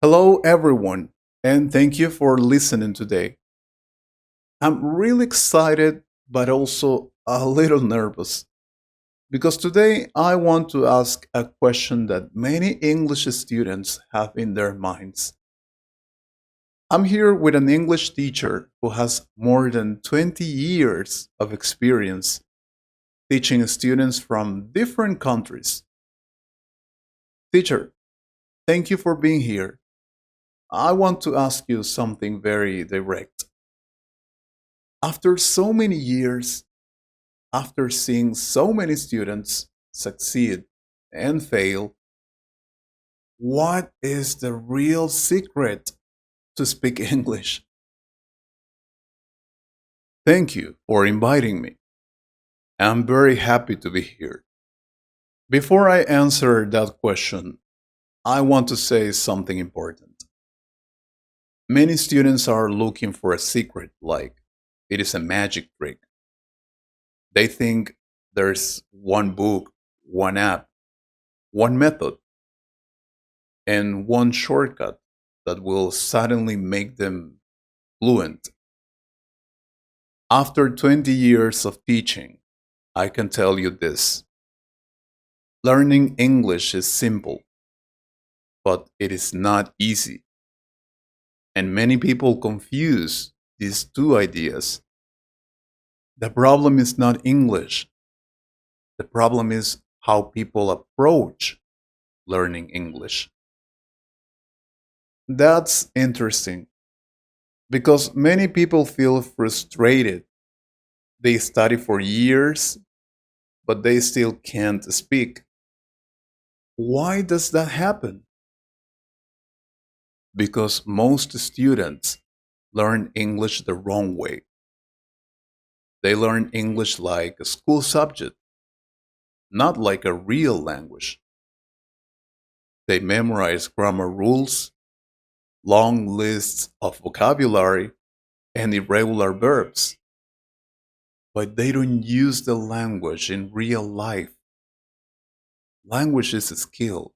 Hello, everyone, and thank you for listening today. I'm really excited, but also a little nervous because today I want to ask a question that many English students have in their minds. I'm here with an English teacher who has more than 20 years of experience teaching students from different countries. Teacher, thank you for being here. I want to ask you something very direct. After so many years, after seeing so many students succeed and fail, what is the real secret to speak English? Thank you for inviting me. I'm very happy to be here. Before I answer that question, I want to say something important. Many students are looking for a secret, like it is a magic trick. They think there's one book, one app, one method, and one shortcut that will suddenly make them fluent. After 20 years of teaching, I can tell you this: learning English is simple, but it is not easy. And many people confuse these two ideas. The problem is not English, the problem is how people approach learning English. That's interesting because many people feel frustrated. They study for years, but they still can't speak. Why does that happen? Because most students learn English the wrong way. They learn English like a school subject, not like a real language. They memorize grammar rules, long lists of vocabulary, and irregular verbs, but they don't use the language in real life. Language is a skill,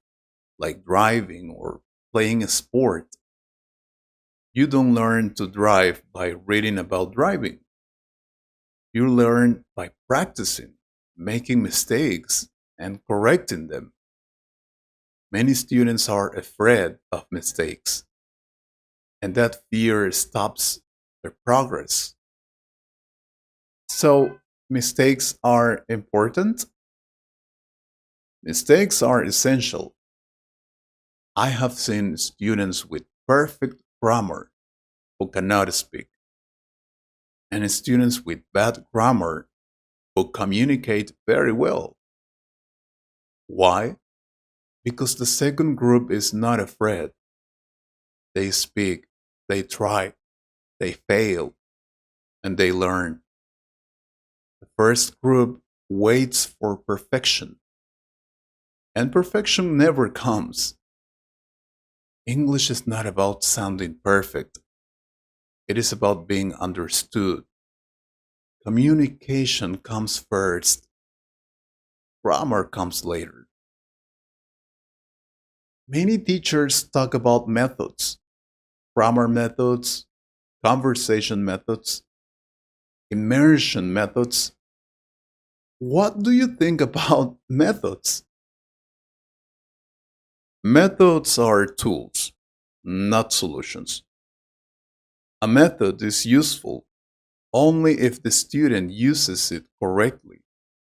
like driving or playing a sport. You don't learn to drive by reading about driving. You learn by practicing, making mistakes, and correcting them. Many students are afraid of mistakes, and that fear stops their progress. So, mistakes are important. Mistakes are essential. I have seen students with perfect grammar who cannot speak, and students with bad grammar who communicate very well. Why? Because the second group is not afraid. They speak, they try, they fail, and they learn. The first group waits for perfection, and perfection never comes. English is not about sounding perfect, it is about being understood. Communication comes first, grammar comes later. Many teachers talk about methods: grammar methods, conversation methods, immersion methods. What do you think about methods? Methods are tools, not solutions. A method is useful only if the student uses it correctly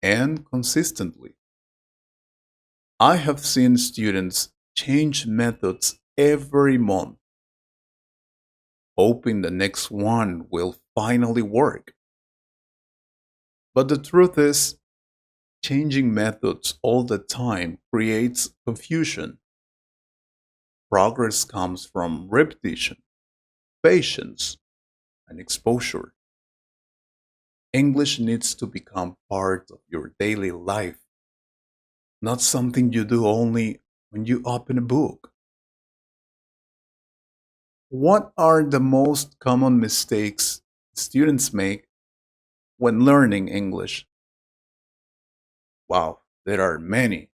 and consistently. I have seen students change methods every month, hoping the next one will finally work. But the truth is, changing methods all the time creates confusion. Progress comes from repetition, patience, and exposure. English needs to become part of your daily life, not something you do only when you open a book. What are the most common mistakes students make when learning English? Wow, there are many,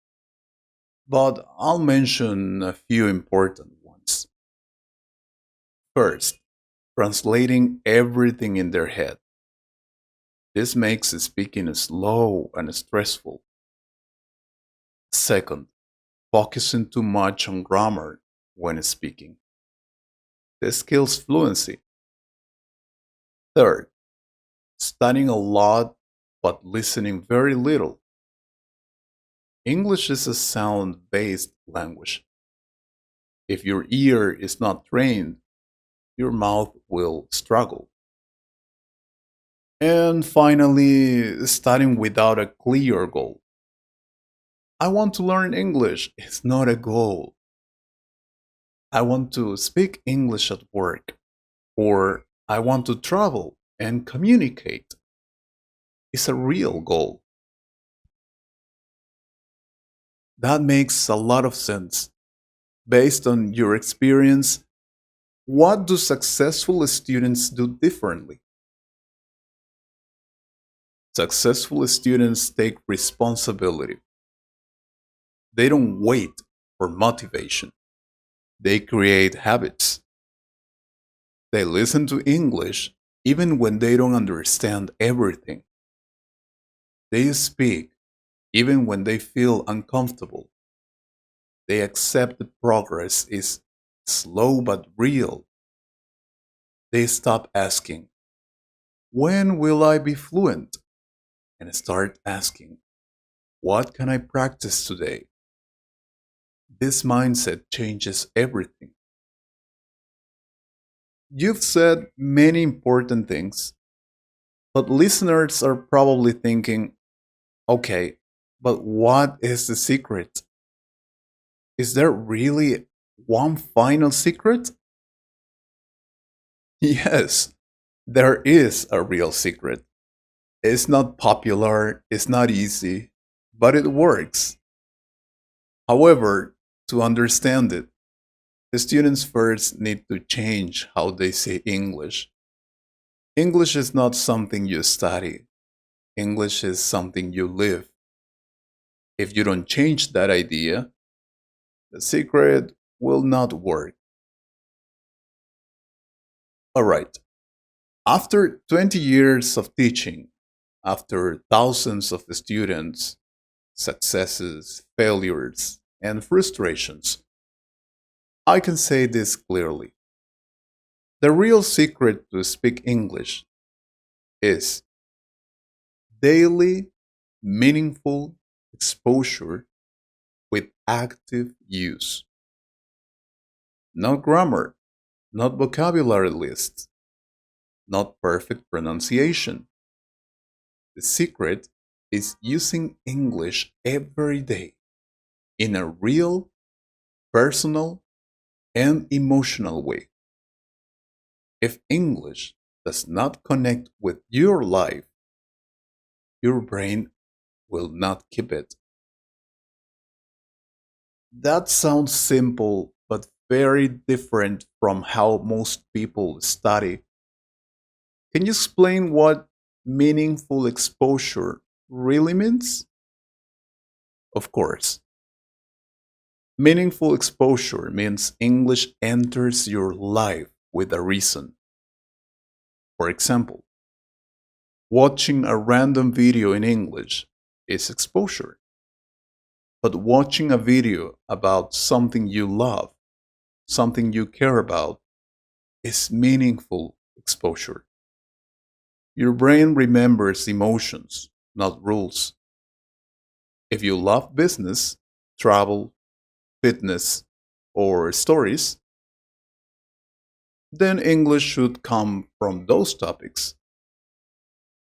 but I'll mention a few important ones. First, translating everything in their head. This makes speaking slow and stressful. Second, focusing too much on grammar when speaking. This kills fluency. Third, studying a lot but listening very little. English is a sound based language. If your ear is not trained, your mouth will struggle. And finally, studying without a clear goal. I want to learn English is not a goal. I want to speak English at work, or I want to travel and communicate. It's a real goal. That makes a lot of sense. Based on your experience, what do successful students do differently? Successful students take responsibility. They don't wait for motivation. They create habits. They listen to English even when they don't understand everything. They speak even when they feel uncomfortable. They accept the progress is slow but real. They stop asking, when will I be fluent? And start asking, what can I practice today? This mindset changes everything. You've said many important things, but listeners are probably thinking, okay, but what is the secret? Is there really one final secret? Yes, there is a real secret. It's not popular, it's not easy, but it works. However, to understand it, the students first need to change how they say English. English is not something you study, English is something you live. If you don't change that idea, the secret will not work. Alright, after 20 years of teaching, after thousands of students, successes, failures, and frustrations, I can say this clearly. The real secret to speak English is daily, meaningful exposure with active use. Not grammar, not vocabulary lists, not perfect pronunciation. The secret is using English every day in a real, personal, and emotional way. If English does not connect with your life, your brain will not keep it. That sounds simple, but very different from how most people study. Can you explain what meaningful exposure really means? Of course. Meaningful exposure means English enters your life with a reason. For example, watching a random video in English is exposure. But watching a video about something you love, something you care about, is meaningful exposure. Your brain remembers emotions, not rules. If you love business, travel, fitness, or stories, then English should come from those topics.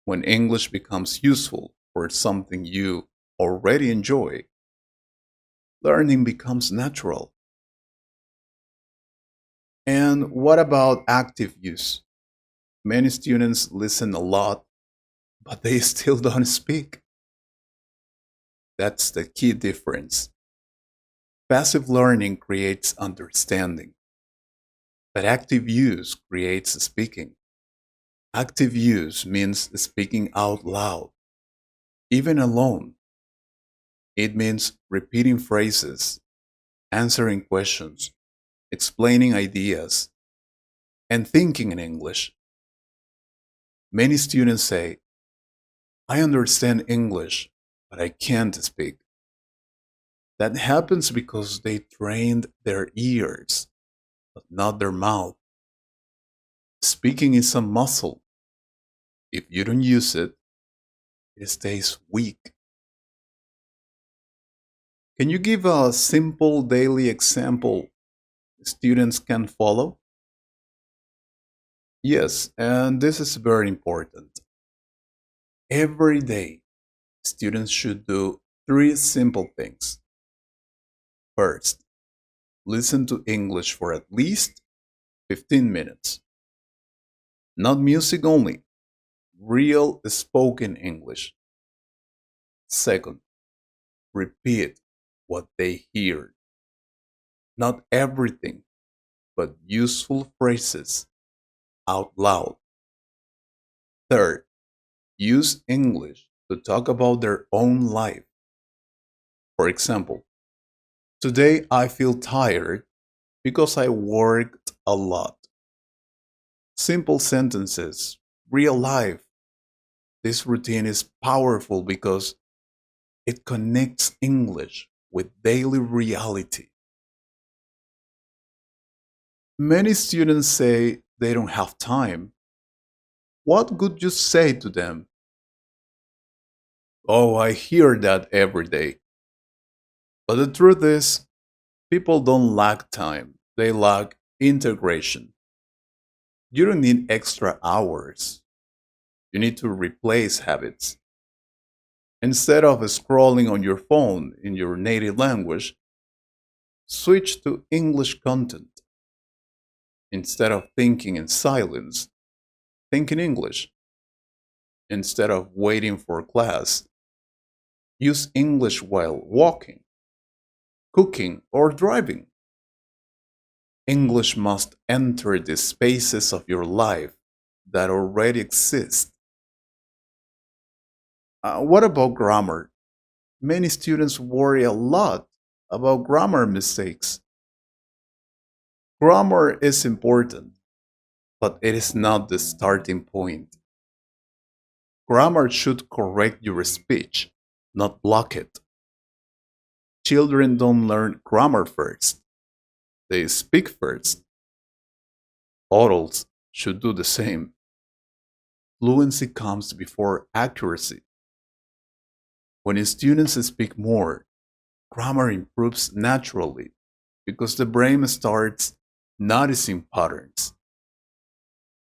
When English becomes useful for something you already enjoy, learning becomes natural. And what about active use? Many students listen a lot, but they still don't speak. That's the key difference. Passive learning creates understanding, but active use creates speaking. Active use means speaking out loud, even alone. It means repeating phrases, answering questions, explaining ideas. and thinking in English. Many students say, I understand English, but I can't speak. That happens because they trained their ears, but not their mouth. Speaking is a muscle. If you don't use it, it stays weak. Can you give a simple daily example students can follow? Yes, and this is very important. Every day, students should do three simple things. First, listen to English for at least 15 minutes. Not music only, real spoken English. Second, repeat what they hear. Not everything, but useful phrases out loud. Third, use English to talk about their own life. For example, today I feel tired because I worked a lot. Simple sentences, real life. This routine is powerful because it connects English with daily reality. Many students say they don't have time. What would you say to them? Oh, I hear that every day. But the truth is, people don't lack time, they lack integration. You don't need extra hours. You need to replace habits. Instead of scrolling on your phone in your native language, switch to English content. Instead of thinking in silence, think in English. Instead of waiting for class, use English while walking, cooking, or driving. English must enter the spaces of your life that already exist. What about grammar? Many students worry a lot about grammar mistakes. Grammar is important, but it is not the starting point. Grammar should correct your speech, not block it. Children don't learn grammar first, they speak first. Adults should do the same. Fluency comes before accuracy. When students speak more, grammar improves naturally because the brain starts noticing patterns.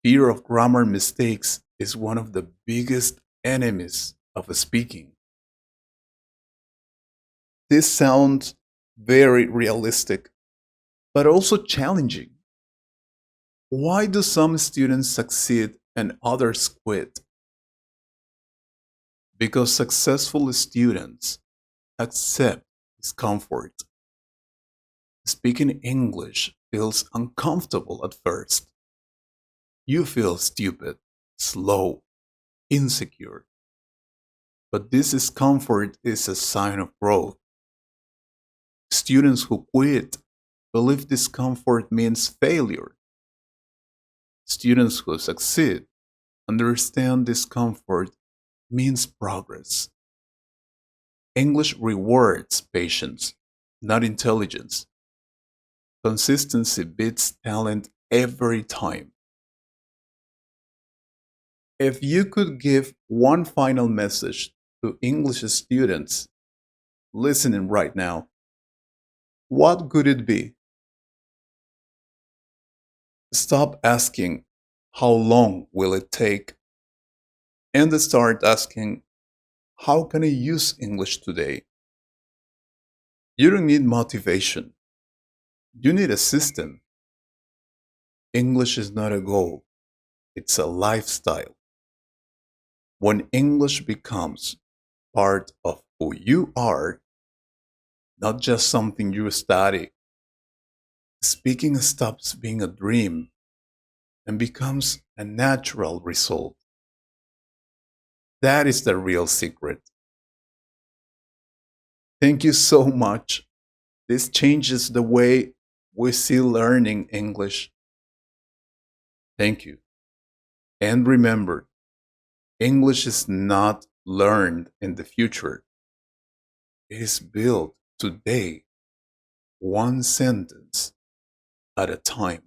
Fear of grammar mistakes is one of the biggest enemies of speaking. This sounds very realistic, but also challenging. Why do some students succeed and others quit? Because successful students accept discomfort. Speaking English feels uncomfortable at first. You feel stupid, slow, insecure. But this discomfort is a sign of growth. Students who quit believe discomfort means failure. Students who succeed understand discomfort means progress. English rewards patience, not intelligence. Consistency beats talent every time. If you could give one final message to English students listening right now, what could it be? Stop asking, how long will it take? And start asking, how can I use English today? You don't need motivation, you need a system. English is not a goal, it's a lifestyle. When English becomes part of who you are, not just something you study, speaking stops being a dream and becomes a natural result. That is the real secret. Thank you so much. This changes the way we see learning English. Thank you. And remember, English is not learned in the future. It is built today, one sentence at a time.